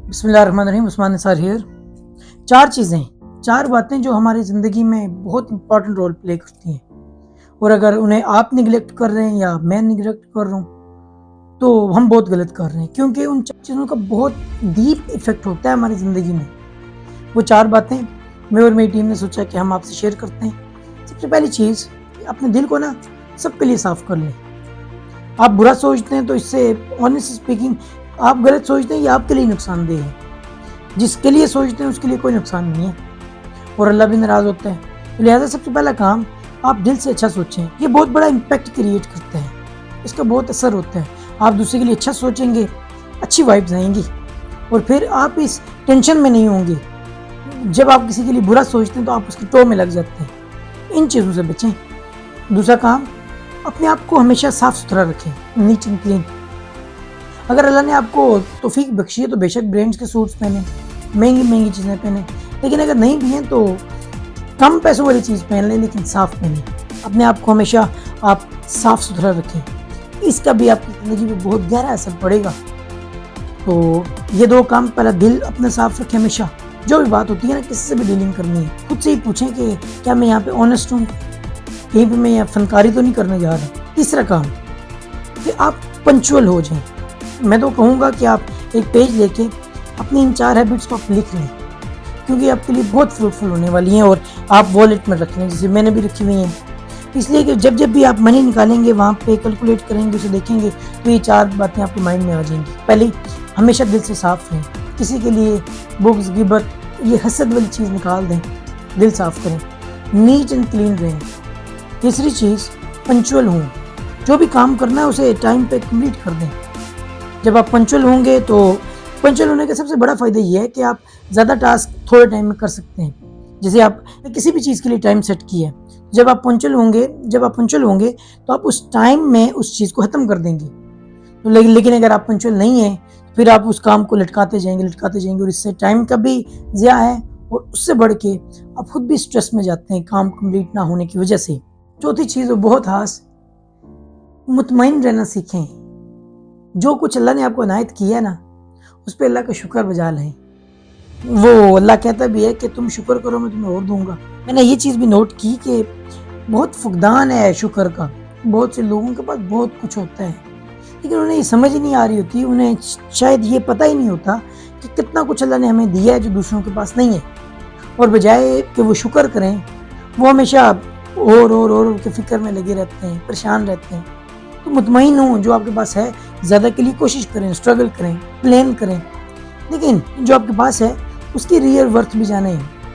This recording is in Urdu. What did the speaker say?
بسم اللہ الرحمن الرحیم. عثمان نثار ہیئر. 4 باتیں جو ہماری زندگی میں بہت امپورٹنٹ رول پلے کرتی ہیں، اور اگر انہیں آپ نگلیکٹ کر رہے ہیں یا میں نگلیکٹ کر رہا ہوں تو ہم بہت غلط کر رہے ہیں، کیونکہ ان 4 چیزوں کا بہت ڈیپ ایفیکٹ ہوتا ہے ہماری زندگی میں. وہ 4 باتیں میں اور میری ٹیم نے سوچا کہ ہم آپ سے شیئر کرتے ہیں. سب سے پہلی چیز، اپنے دل کو سب کے لیے صاف کر لیں. آپ برا سوچتے ہیں تو اس سے آنیسٹ اسپیکنگ آپ غلط سوچتے ہیں، یہ آپ کے لیے نقصان دہ ہے. جس کے لیے سوچتے ہیں اس کے لیے کوئی نقصان نہیں ہے، اور اللہ بھی ناراض ہوتا ہے. لہٰذا سب سے پہلا کام، آپ دل سے اچھا سوچیں. یہ بہت بڑا امپیکٹ کریٹ کرتا ہے، اس کا بہت اثر ہوتا ہے. آپ دوسرے کے لیے اچھا سوچیں گے، اچھی وائبز آئیں گی، اور پھر آپ اس ٹینشن میں نہیں ہوں گے. جب آپ کسی کے لیے برا سوچتے ہیں تو آپ اس کی ٹو میں لگ جاتے ہیں. ان چیزوں سے بچیں. دوسرا کام، اپنے آپ کو ہمیشہ صاف ستھرا رکھیں، نیٹ اینڈ کلین. اگر اللہ نے آپ کو توفیق بخشی ہے تو بے شک برینڈز کے سوٹس پہنیں، مہنگی چیزیں پہنیں، لیکن اگر نہیں بھی ہیں تو کم پیسوں والی چیز پہن لیں لیکن صاف پہنیں. اپنے آپ کو ہمیشہ آپ صاف ستھرا رکھیں، اس کا بھی آپ کی زندگی میں بہت گہرا اثر پڑے گا. تو یہ 2 کام، پہلا دل اپنا صاف رکھیں. ہمیشہ جو بھی بات ہوتی ہے کسی سے بھی ڈیلنگ کرنی ہے، خود سے ہی پوچھیں کہ کیا میں یہاں پہ آنیسٹ ہوں، کہیں پہ میں یہاں فنکاری تو نہیں کرنے جا رہا. تیسرا کام کہ آپ پنچول ہو جائیں. میں تو کہوں گا کہ آپ ایک پیج لے کے اپنی ان 4 ہیبٹس کو آپ لکھ لیں، کیونکہ آپ کے لیے بہت فروٹفل ہونے والی ہیں، اور آپ والیٹ میں رکھ لیں جیسے میں نے بھی رکھی ہوئی ہیں. اس لیے کہ جب بھی آپ منی نکالیں گے، وہاں پہ کیلکولیٹ کریں گے، اسے دیکھیں گے تو یہ 4 باتیں آپ کے مائنڈ میں آ جائیں گی. پہلے ہمیشہ دل سے صاف رہیں. کسی کے لیے بغض، غیبت، یہ حسد والی چیز نکال دیں. دل صاف کریں. نیٹ اینڈ کلین رہیں. تیسری چیز، پنچول ہوں. جو بھی کام کرنا ہے اسے ٹائم پہ کمپلیٹ کر دیں. جب آپ پنچول ہوں گے تو پنچول ہونے کا سب سے بڑا فائدہ یہ ہے کہ آپ زیادہ ٹاسک تھوڑے ٹائم میں کر سکتے ہیں. جیسے آپ کسی بھی چیز کے لیے ٹائم سیٹ کیا ہے، جب آپ پنچول ہوں گے تو آپ اس ٹائم میں اس چیز کو ختم کر دیں گے. لیکن اگر آپ پنچول نہیں ہیں پھر آپ اس کام کو لٹکاتے جائیں گے، اور اس سے ٹائم کا بھی ضیاع ہے، اور اس سے بڑھ کے آپ خود بھی سٹریس میں جاتے ہیں کام کمپلیٹ نہ ہونے کی وجہ سے. چوتھی چیز، وہ بہت خاص، مطمئن رہنا سیکھیں. جو کچھ اللہ نے آپ کو عنایت کیا ہے نا، اس پہ اللہ کا شکر بجا لیں. وہ اللہ کہتا بھی ہے کہ تم شکر کرو میں تمہیں اور دوں گا. میں نے یہ چیز بھی نوٹ کی کہ بہت فقدان ہے شکر کا. بہت سے لوگوں کے پاس بہت کچھ ہوتا ہے لیکن انہیں یہ سمجھ ہی نہیں آ رہی ہوتی، انہیں شاید یہ پتہ ہی نہیں ہوتا کہ کتنا کچھ اللہ نے ہمیں دیا ہے جو دوسروں کے پاس نہیں ہے. اور بجائے کہ وہ شکر کریں، وہ ہمیشہ اور کے فکر میں لگے رہتے ہیں، پریشان رہتے ہیں. تو مطمئن ہوں، جو آپ کے پاس ہے زیادہ کے لیے کوشش کریں، اسٹرگل کریں، پلان کریں، لیکن جو آپ کے پاس ہے اس کی ریئل ورتھ بھی جانیں.